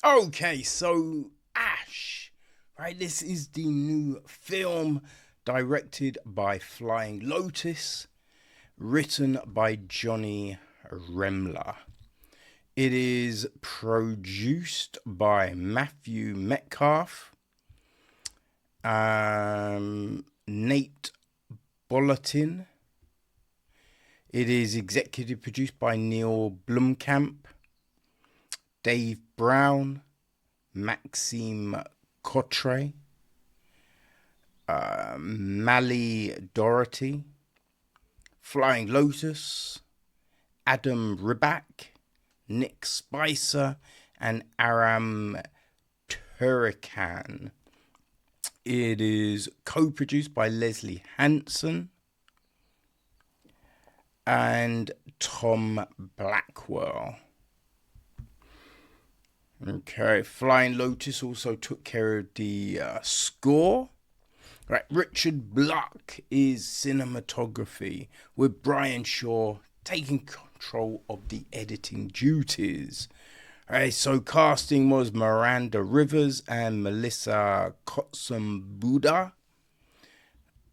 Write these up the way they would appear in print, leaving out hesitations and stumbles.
Okay, so Ash, right? This is the new film directed by Flying Lotus, written by Jonni Remmler. It is produced by Matthew Metcalf, Nate Bolletin. It is executive produced by Neil Blomkamp, Dave Brown, Maxime Cotre, Mally Doherty, Flying Lotus, Adam Riback, Nick Spicer, and Aram Turikan. It is co-produced by Leslie Hansen and Tom Blackwell. Okay, Flying Lotus also took care of the score. Right, Richard Bluck is cinematography, with Brian Shaw taking control of the editing duties. Right, so casting was Miranda Rivers and Melissa Kotsumbuda.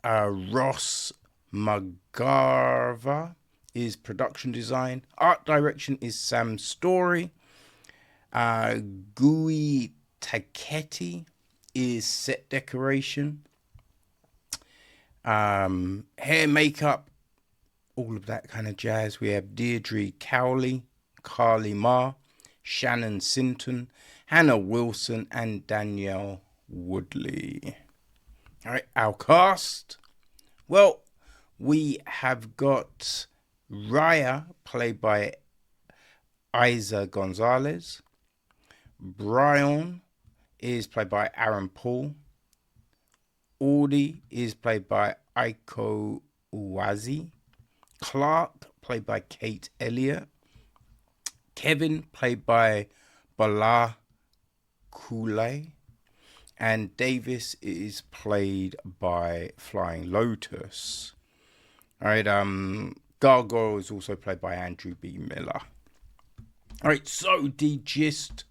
Ross Magarva is production design. Art direction is Sam Story. Gui Taketi is set decoration. Hair, makeup, all of that kind of jazz. We have Deirdre Cowley, Carly Marr, Shannon Sinton, Hannah Wilson, and Danielle Woodley. All right, our cast. Well, we have got Riya, played by Eiza González. Brion is played by Aaron Paul. Ordeal is played by Iko Uwais. Clark, played by Kate Elliott. Kevin, played by Beulah Koale. And Davis is played by Flying Lotus. All right, Gargoyle is also played by Andrew B. Miller. All right, so the gist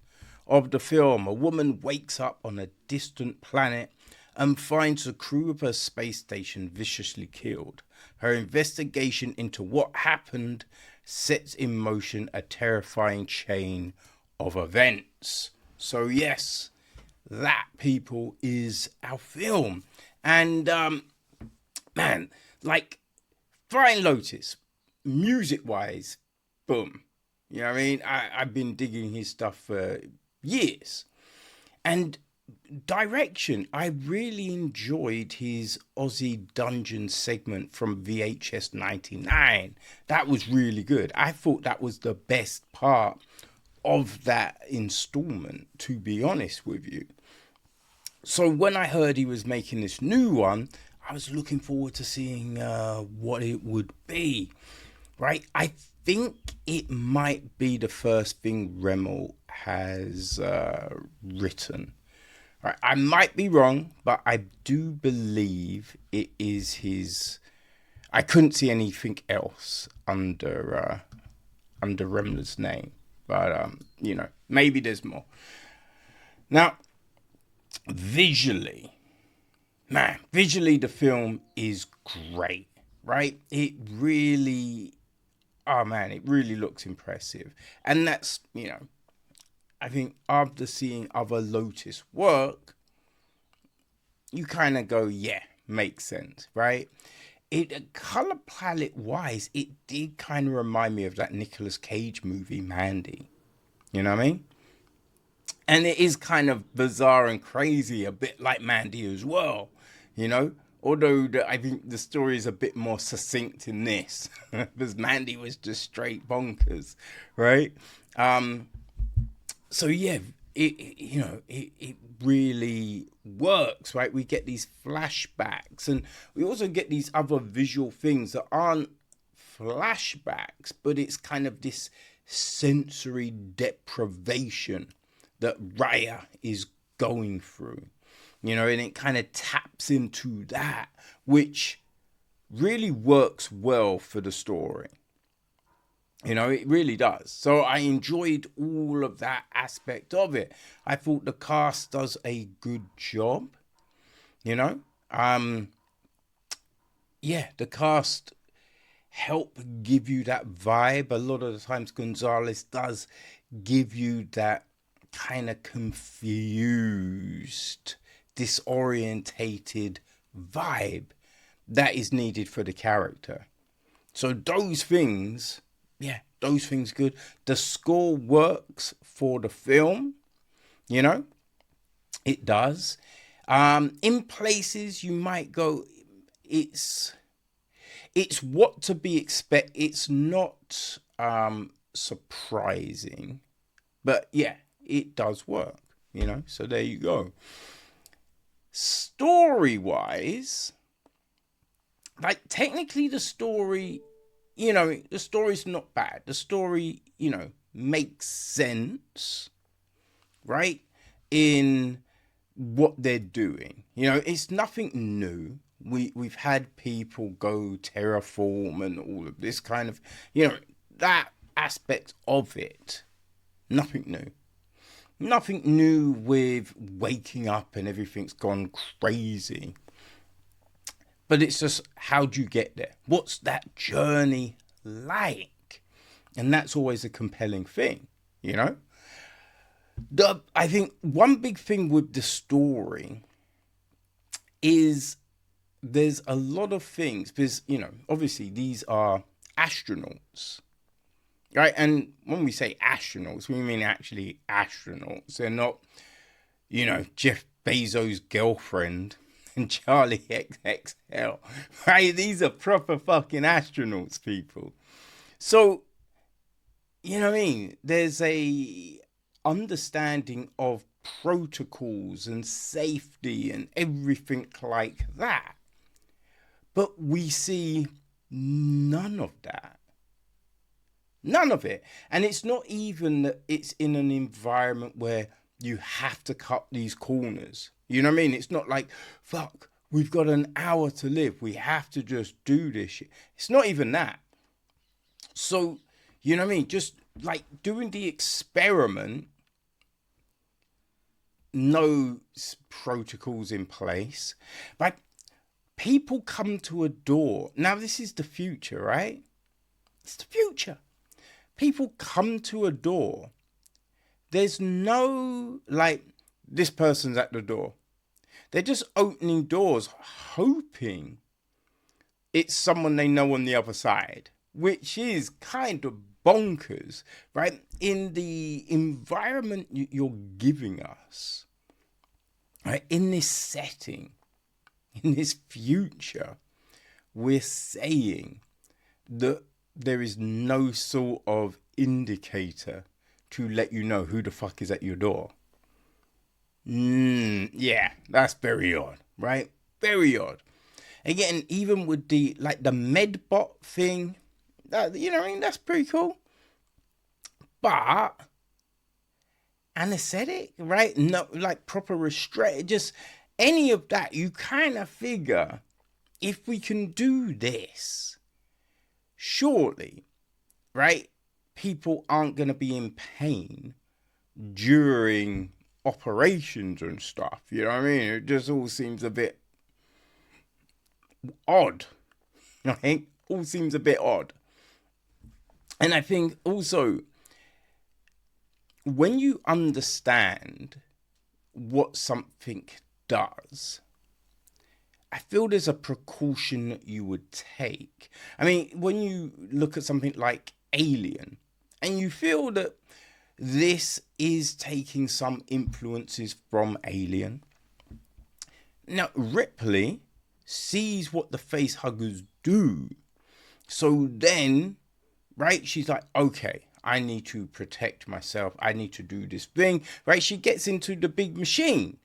of the film: a woman wakes up on a distant planet and finds the crew of her space station viciously killed. Her investigation into what happened sets in motion a terrifying chain of events. So yes, that, people, is our film. And man, like, Flying Lotus, music-wise, boom. You know what I mean? I've been digging his stuff for years. And direction, I really enjoyed his Aussie Dungeon segment from VHS 99. That was really good. I thought that was the best part of that installment, to be honest with you. So when I heard he was making this new one, I was looking forward to seeing what it would be, right? I think it might be the first thing Remmler has written. Right, I might be wrong, but I do believe it is his. I couldn't see anything else under Remmler's name, but you know, maybe there's more. Now, visually, the film is great, right? It really looks impressive, and that's, you know, I think after seeing other Lotus work, you kind of go, yeah, makes sense, right? It color palette wise, it did kind of remind me of that Nicolas Cage movie, Mandy. You know what I mean? And it is kind of bizarre and crazy, a bit like Mandy as well, you know? Although I think the story is a bit more succinct in this, because Mandy was just straight bonkers, right? So yeah, it really works, right? We get these flashbacks, and we also get these other visual things that aren't flashbacks, but it's kind of this sensory deprivation that Riya is going through, you know, and it kind of taps into that, which really works well for the story. You know, it really does. So I enjoyed all of that aspect of it. I thought the cast does a good job, you know. Yeah, the cast help give you that vibe. A lot of the times Gonzalez does give you that kind of confused, disorientated vibe that is needed for the character. So those things, yeah, those things good. The score works for the film, you know, it does. In places you might go, it's what to be expect. It's not surprising, but yeah, it does work, you know. So there you go. Story wise, like technically the story, you know, the story's not bad. The story, you know, makes sense, right? In what they're doing. You know, it's nothing new. We've had people go terraform and all of this kind of, you know, that aspect of it. Nothing new. Nothing new with waking up and everything's gone crazy. But it's just, how do you get there? What's that journey like? And that's always a compelling thing, you know? I think one big thing with the story is there's a lot of things, because, you know, obviously these are astronauts, right? And when we say astronauts, we mean actually astronauts. They're not, you know, Jeff Bezos' girlfriend and Charlie XXL, right? These are proper fucking astronauts, people. So, you know what I mean? There's a understanding of protocols and safety and everything like that. But we see none of that. None of it. And it's not even that it's in an environment where you have to cut these corners. You know what I mean? It's not like, fuck, we've got an hour to live. We have to just do this shit. It's not even that. So, you know what I mean? Just like doing the experiment, no protocols in place. Like, people come to a door. Now, this is the future, right? It's the future. People come to a door. There's no, like, this person's at the door. They're just opening doors, hoping it's someone they know on the other side, which is kind of bonkers, right? In the environment you're giving us, right? In this setting, in this future, we're saying that there is no sort of indicator to let you know who the fuck is at your door. Yeah, that's very odd, right? Very odd. Again, even with the, like, the medbot thing, that, you know what I mean? That's pretty cool. But anesthetic, right? No, like proper restraint, just any of that, you kind of figure, if we can do this, surely, right, people aren't going to be in pain during operations and stuff. You know what I mean? It just all seems a bit odd. I think all seems a bit odd. And I think also, when you understand what something does, I feel there's a precaution that you would take. I mean, when you look at something like Alien, and you feel that this is taking some influences from Alien. Now, Ripley sees what the face huggers do. So then, right, she's like, okay, I need to protect myself. I need to do this thing, right? She gets into the big machine,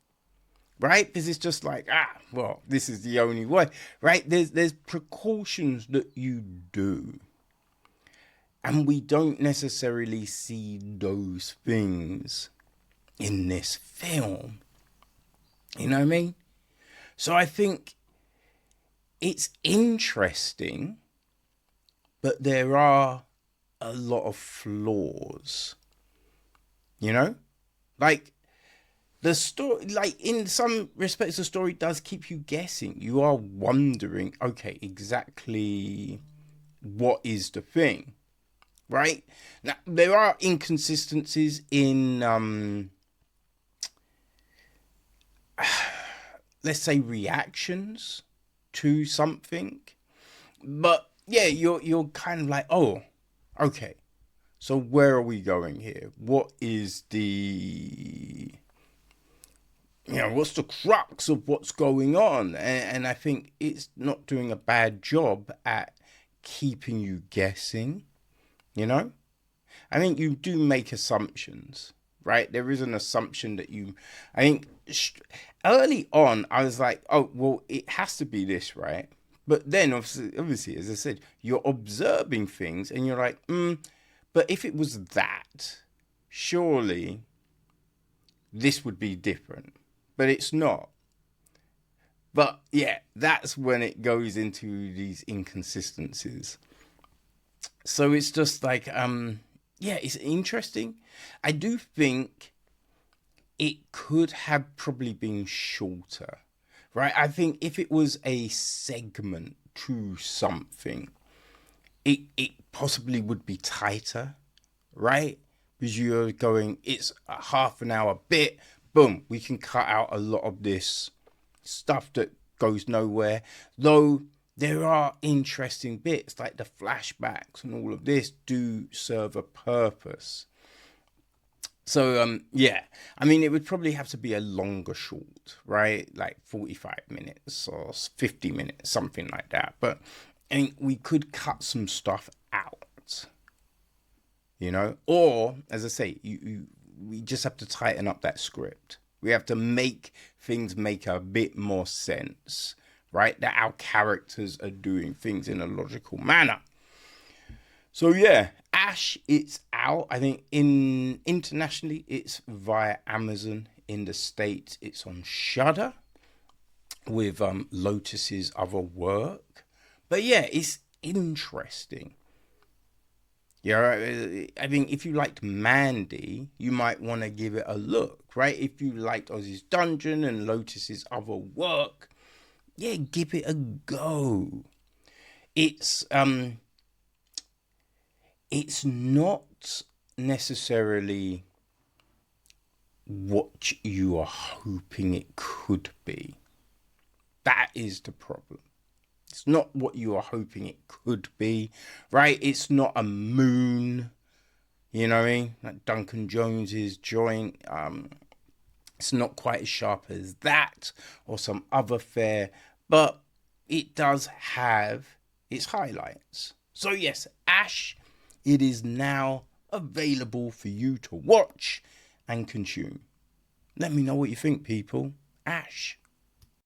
right? Because it's just like, well, this is the only way, right? There's precautions that you do. And we don't necessarily see those things in this film. You know what I mean? So I think it's interesting, but there are a lot of flaws. You know? Like, the story, like, in some respects, the story does keep you guessing. You are wondering, okay, exactly what is the thing, right? Now, there are inconsistencies in, let's say, reactions to something. But, yeah, you're kind of like, oh, okay. So where are we going here? What is the... what's the crux of what's going on? And I think it's not doing a bad job at keeping you guessing, I think you do make assumptions, right? There is an assumption that I think early on, I was like, oh, well, it has to be this, right? But then, obviously, as I said, you're observing things and you're like, but if it was that, surely this would be different. But it's not. But yeah, that's when it goes into these inconsistencies. So it's just like, it's interesting. I do think it could have probably been shorter, right? I think if it was a segment to something, it possibly would be tighter, right? Because you're going, it's a half an hour bit, boom, we can cut out a lot of this stuff that goes nowhere. Though there are interesting bits, like the flashbacks and all of this do serve a purpose. So, I mean, it would probably have to be a longer short, right? Like 45 minutes or 50 minutes, something like that. But I mean, we could cut some stuff out, or, as I say, we just have to tighten up that script. We have to make things make a bit more sense, right? That our characters are doing things in a logical manner. So yeah, Ash, it's out. I think internationally it's via Amazon. In the States, it's on Shudder with Lotus's other work. But yeah, it's interesting. Yeah, I mean, if you liked Mandy, you might want to give it a look, right? If you liked Ozzy's Dungeon and Lotus's other work, yeah, give it a go. It's not necessarily what you are hoping it could be. That is the problem. It's not what you are hoping it could be, right? It's not a Moon, you know what I mean? Like Duncan Jones's joint. It's not quite as sharp as that or some other fare, but it does have its highlights. So yes, Ash, it is now available for you to watch and consume. Let me know what you think, people. Ash.